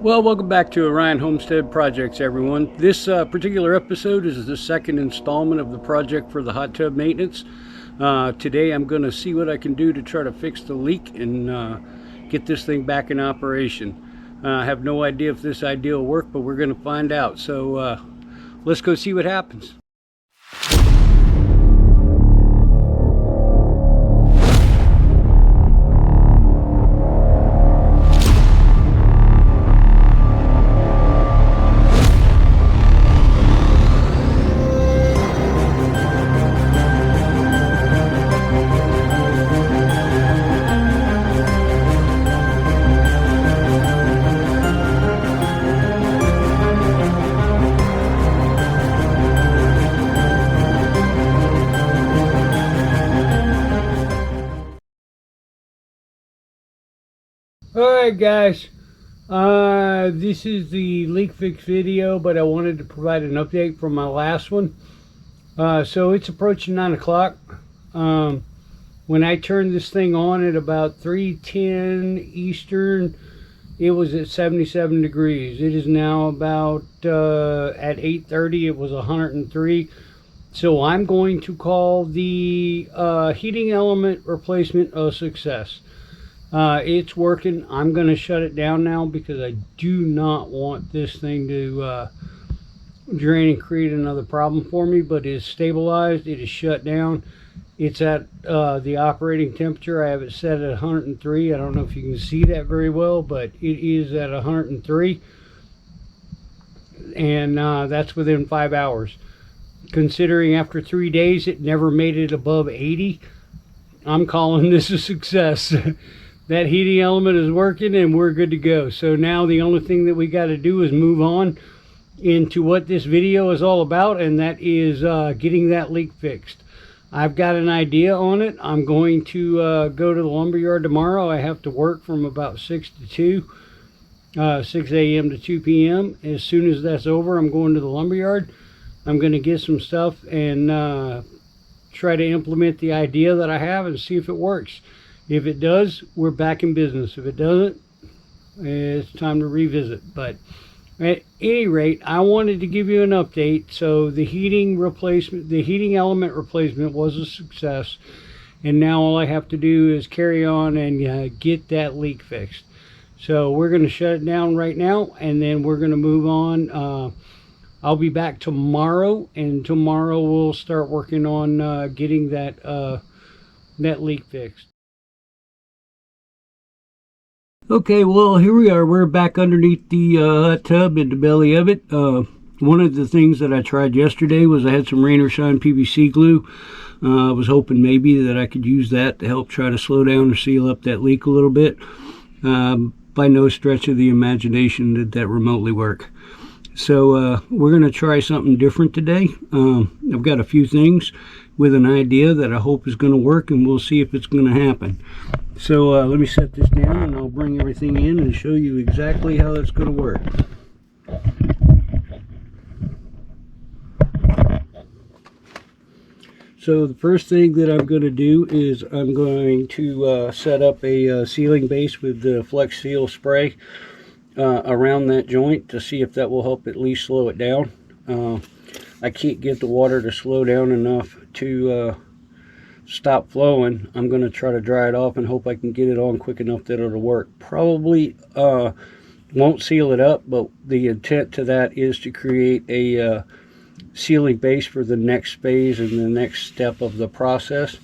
Well, welcome back to Orion Homestead Projects, everyone. This particular episode is the second installment of the project for the hot tub maintenance. Today I'm going to see what I can do to try to fix the leak and get this thing back in operation. I have no idea if this idea will work, but we're going to find out. So let's go see what happens. Alright guys, this is the leak fix video, but I wanted to provide an update from my last one. So it's approaching 9 o'clock. When I turned this thing on at about 3:10 Eastern, it was at 77 degrees. It is now about at 8:30 it was 103. So I'm going to call the heating element replacement a success. It's working. I'm going to shut it down now because I do not want this thing to drain and create another problem for me, but it is stabilized. It is shut down. It's at the operating temperature. I have it set at 103. I don't know if you can see that very well, but it is at 103, and that's within 5 hours. Considering after 3 days it never made it above 80, I'm calling this a success. That heating element is working and we're good to go. So now the only thing that we got to do is move on into what this video is all about, and that is getting that leak fixed. I've got an idea on it. I'm going to go to the lumberyard tomorrow. I have to work from about 6 to 2, 6 a.m. to 2 p.m. As soon as that's over, I'm going to the lumberyard. I'm going to get some stuff and try to implement the idea that I have and see if it works. If it does, we're back in business. If it doesn't, it's time to revisit. But at any rate, I wanted to give you an update. So the heating element replacement was a success, and now all I have to do is carry on and get that leak fixed. So we're going to shut it down right now, and then we're going to move on. I'll be back tomorrow, and tomorrow we'll start working on getting that leak fixed. Okay, well, here we are. We're back underneath the hot tub in the belly of it. One of the things that I tried yesterday was I had some Rain or Shine PVC glue. I was hoping maybe that I could use that to help try to slow down or seal up that leak a little bit. By no stretch of the imagination did that remotely work. So we're going to try something different today. I've got a few things with an idea that I hope is going to work, and we'll see if it's going to happen. So let me set this down and I'll bring everything in and show you exactly how that's going to work. So the first thing that I'm going to do is I'm going to set up a sealing base with the Flex Seal spray around that joint to see if that will help at least slow it down. I can't get the water to slow down enough to stop flowing. I'm going to try to dry it off and hope I can get it on quick enough that it'll work. Probably won't seal it up, but the intent to that is to create a sealing base for the next phase and the next step of the process.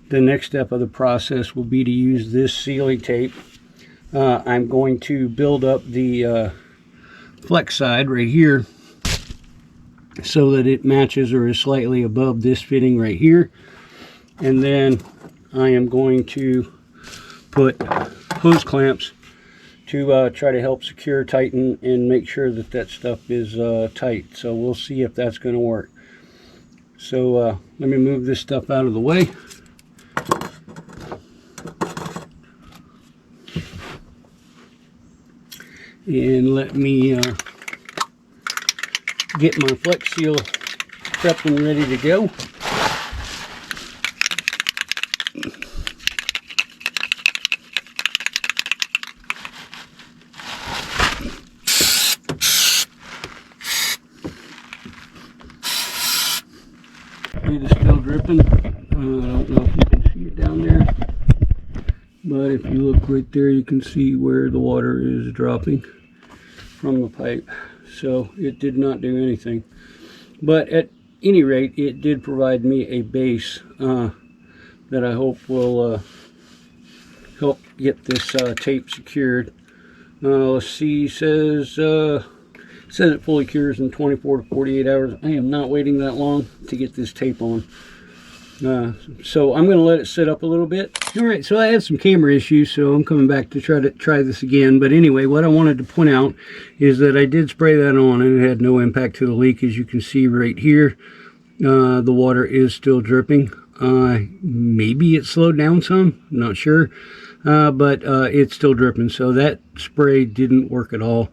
The next step of the process will be to use this sealing tape. I'm going to build up the flex side right here so that it matches or is slightly above this fitting right here. And then I am going to put hose clamps to try to help secure, tighten, and make sure that that stuff is tight. So we'll see if that's going to work. So let me move this stuff out of the way. And let me get my Flex Seal prepped and ready to go. dripping. I don't know if you can see it down there, but if you look right there, you can see where the water is dropping from the pipe. So it did not do anything. But at any rate, it did provide me a base that I hope will help get this tape secured. Let's see, says it fully cures in 24 to 48 hours. I am not waiting that long to get this tape on. So I'm going to let it sit up a little bit. All right, so I had some camera issues, so I'm coming back to try this again. But anyway, what I wanted to point out is that I did spray that on, and it had no impact to the leak. As you can see right here, the water is still dripping. Maybe it slowed down some, I'm not sure, but it's still dripping. So that spray didn't work at all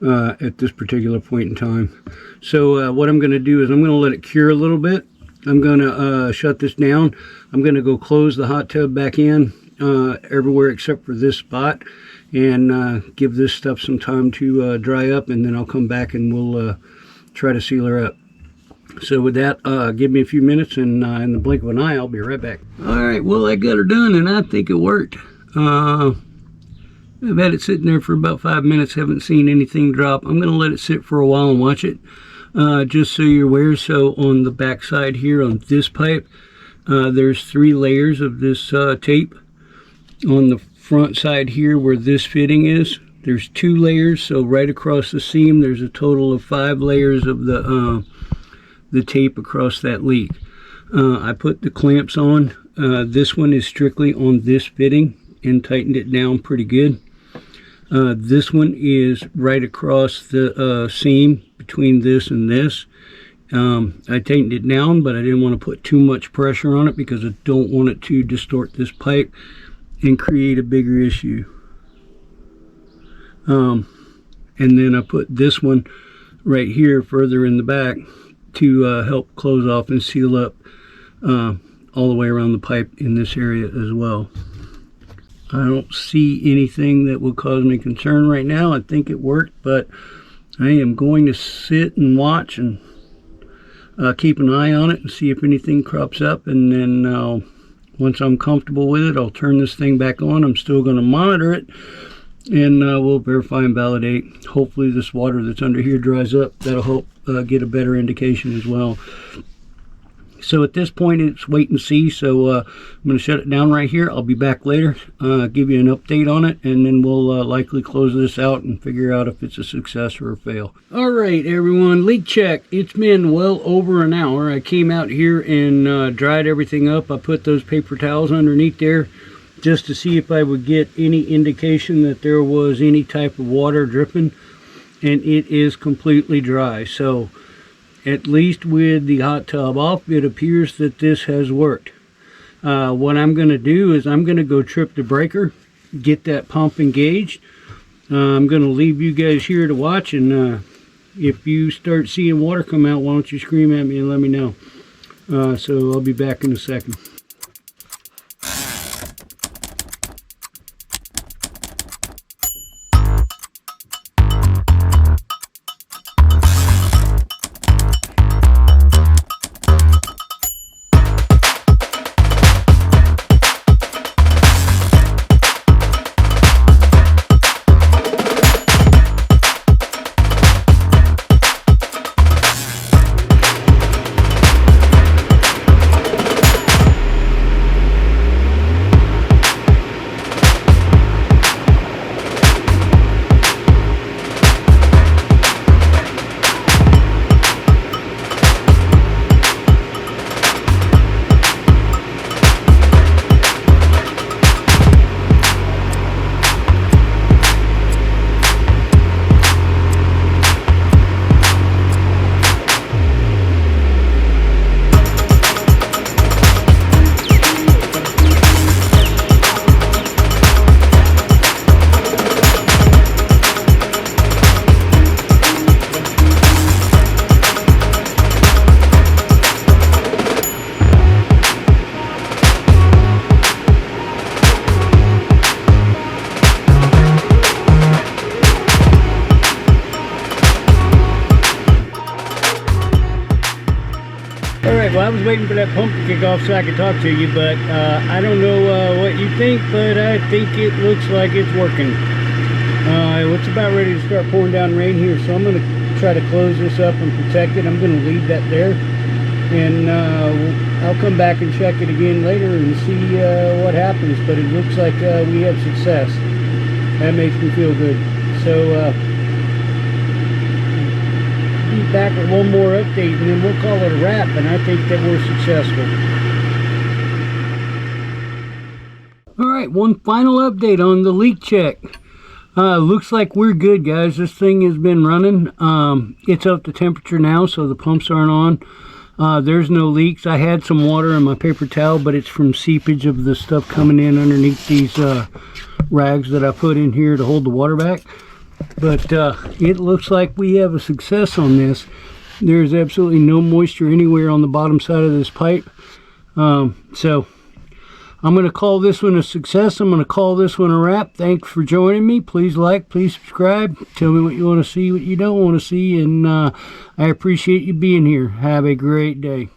at this particular point in time. So what I'm going to do is I'm going to let it cure a little bit. I'm going to shut this down. I'm going to go close the hot tub back in everywhere except for this spot, and give this stuff some time to dry up, and then I'll come back and we'll try to seal her up. So with that, give me a few minutes, and in the blink of an eye, I'll be right back. All right, well, I got her done, and I think it worked. I've had it sitting there for about 5 minutes, haven't seen anything drop. I'm going to let it sit for a while and watch it. Just so you're aware, so on the back side here on this pipe, there's 3 layers of this tape. On the front side here where this fitting is, there's 2 layers. So right across the seam, there's a total of 5 layers of the tape across that leak. I put the clamps on. This one is strictly on this fitting and tightened it down pretty good. This one is right across the seam between this and this. I tightened it down, but I didn't want to put too much pressure on it because I don't want it to distort this pipe and create a bigger issue. And then I put this one right here further in the back to help close off and seal up all the way around the pipe in this area as well. I don't see anything that would cause me concern right now. I think it worked, but I am going to sit and watch and keep an eye on it and see if anything crops up, and then once I'm comfortable with it, I'll turn this thing back on. I'm still going to monitor it, and we'll verify and validate. Hopefully this water that's under here dries up. That'll help get a better indication as well. So at this point, it's wait and see. So I'm going to shut it down right here. I'll be back later, give you an update on it, and then we'll likely close this out and figure out if it's a success or a fail. All right, everyone, leak check. It's been well over an hour. I came out here and dried everything up. I put those paper towels underneath there just to see if I would get any indication that there was any type of water dripping, and it is completely dry. So at least with the hot tub off, it appears that this has worked. What I'm going to do is I'm going to go trip the breaker, get that pump engaged. I'm going to leave you guys here to watch, and if you start seeing water come out, why don't you scream at me and let me know. So I'll be back in a second. I was waiting for that pump to kick off so I could talk to you, but I don't know what you think, but I think it looks like it's working. It's about ready to start pouring down rain here, so I'm going to try to close this up and protect it. I'm going to leave that there, and I'll come back and check it again later and see what happens, but it looks like we have success. That makes me feel good. So be back with one more update, and then we'll call it a wrap, and I think that we're successful. Alright, one final update on the leak check. Looks like we're good, guys. This thing has been running. It's up to temperature now, so the pumps aren't on. There's no leaks. I had some water in my paper towel, but it's from seepage of the stuff coming in underneath these rags that I put in here to hold the water back. But it looks like we have a success on this. There's absolutely no moisture anywhere on the bottom side of this pipe. So I'm going to call this one a success. I'm going to call this one a wrap. Thanks for joining me. Please like, please subscribe. Tell me what you want to see, what you don't want to see. And I appreciate you being here. Have a great day.